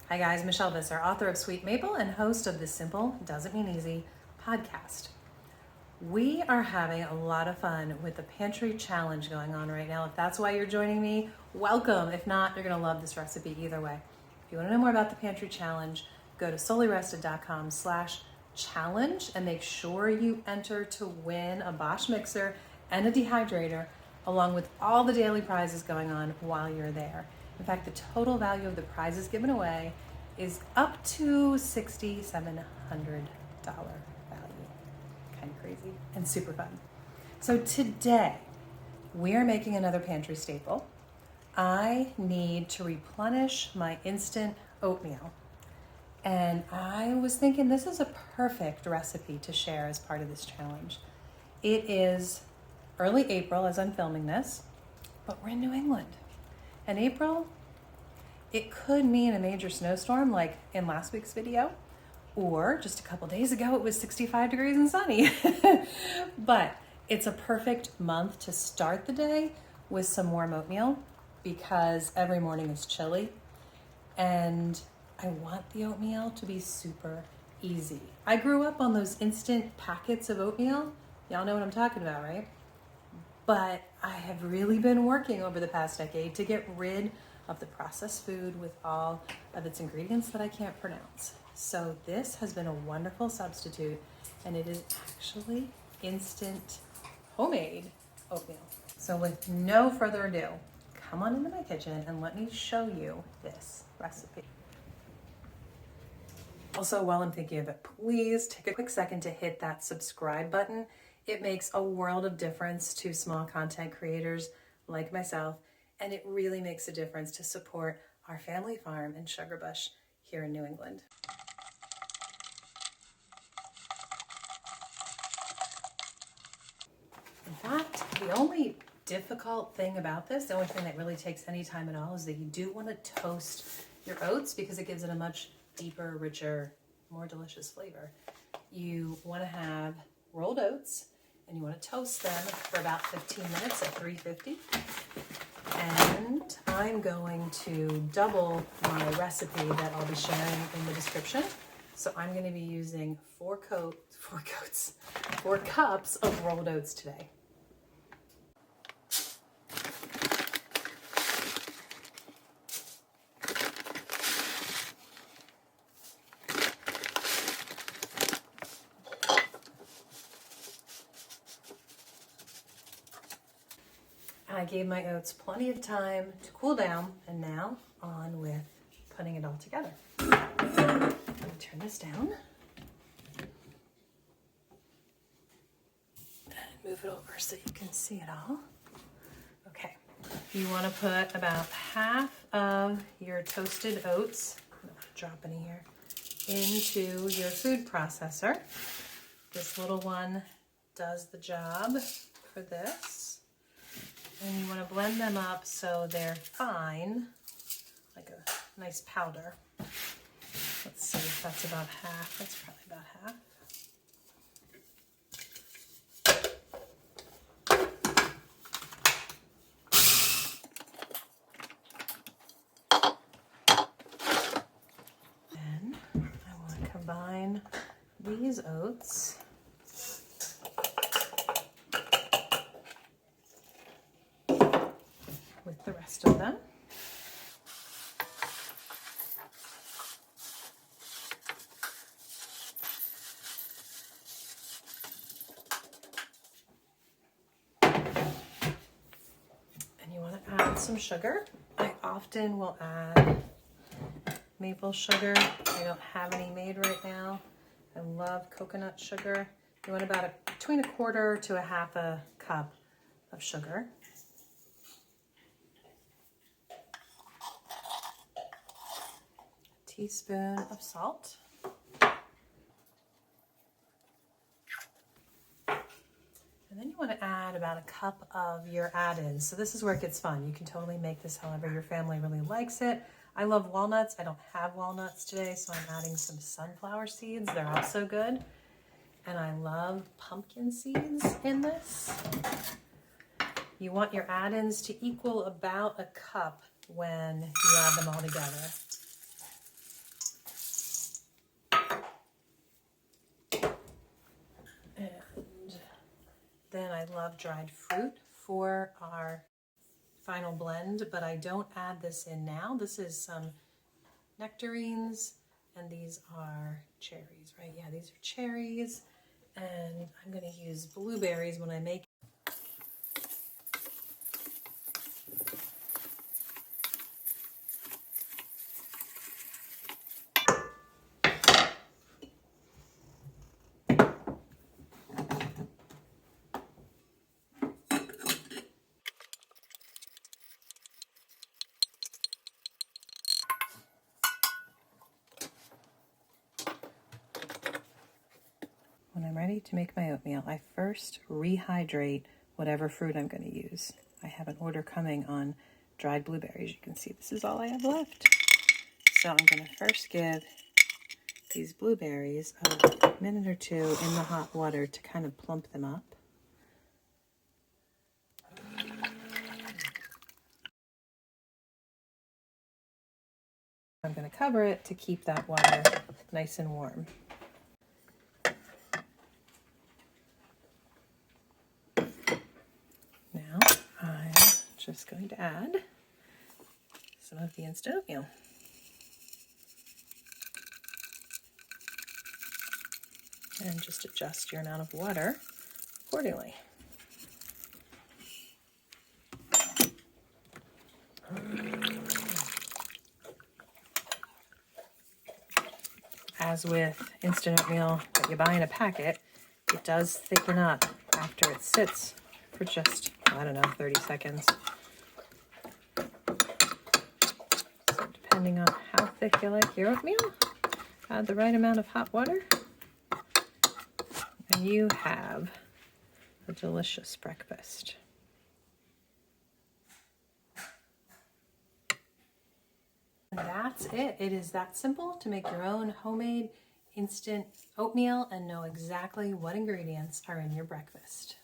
Hi guys, Michelle Visser, author of Sweet Maple and host of the Simple Doesn't Mean Easy podcast. We are having a lot of fun with the pantry challenge going on right now. If that's why you're joining me, welcome. If not, you're gonna love this recipe either way. If you wanna know more about the pantry challenge, go to soullyrested.com/challenge and make sure you enter to win a Bosch mixer and a dehydrator, along with all the daily prizes going on while you're there. In fact, the total value of the prizes given away is up to $6,700 value. Kind of crazy and super fun. So today, we are making another pantry staple. I need to replenish my instant oatmeal. And I was thinking this is a perfect recipe to share as part of this challenge. It is early April as I'm filming this, but we're in New England. And April, it could mean a major snowstorm like in last week's video, or just a couple days ago it was 65 degrees and sunny. But it's a perfect month to start the day with some warm oatmeal because every morning is chilly and I want the oatmeal to be super easy. I grew up on those instant packets of oatmeal. Y'all know what I'm talking about, right? But I have really been working over the past decade to get rid of the processed food with all of its ingredients that I can't pronounce. So this has been a wonderful substitute, and it is actually instant homemade oatmeal. So with no further ado, come on into my kitchen and let me show you this recipe. Also, while I'm thinking of it, please take a quick second to hit that subscribe button. It makes a world of difference to small content creators like myself, and it really makes a difference to support our family farm in Sugarbush here in New England. In fact, the only difficult thing about this, the only thing that really takes any time at all, is that you do want to toast your oats because it gives it a much deeper, richer, more delicious flavor. You want to have rolled oats, and you want to toast them for about 15 minutes at 350. And I'm going to double my recipe that I'll be sharing in the description. So I'm going to be using 4 cups of rolled oats today. I gave my oats plenty of time to cool down, and now on with putting it all together. I'm going to turn this down and move it over so you can see it all. Okay, you want to put about half of your toasted oats, I'm not dropping it here, into your food processor. This little one does the job for this. And you want to blend them up so they're fine, like a nice powder. Let's see if that's about half. That's probably about half. Then I want to combine these oats with the rest of them. And you want to add some sugar. I often will add maple sugar. I don't have any made right now. I love coconut sugar. You want about between a quarter to a half a cup of sugar. Teaspoon of salt. And then you want to add about a cup of your add-ins. So this is where it gets fun. You can totally make this however your family really likes it. I love walnuts. I don't have walnuts today, so I'm adding some sunflower seeds. They're also good. And I love pumpkin seeds in this. You want your add-ins to equal about a cup when you add them all together. love dried fruit for our final blend, but I don't add this in now. This is some nectarines, and these are cherries, right? Yeah, these are cherries, and I'm going to use blueberries when I make. When I'm ready to make my oatmeal, I first rehydrate whatever fruit I'm going to use. I have an order coming on dried blueberries. You can see this is all I have left. So I'm going to first give these blueberries a minute or two in the hot water to kind of plump them up. I'm going to cover it to keep that water nice and warm. Now I'm just going to add some of the instant oatmeal. And just adjust your amount of water accordingly. As with instant oatmeal that you buy in a packet, it does thicken up after it sits for just, I don't know, 30 seconds. So depending on how thick you like your oatmeal, add the right amount of hot water, and you have a delicious breakfast. And that's it. It is that simple to make your own homemade instant oatmeal and know exactly what ingredients are in your breakfast.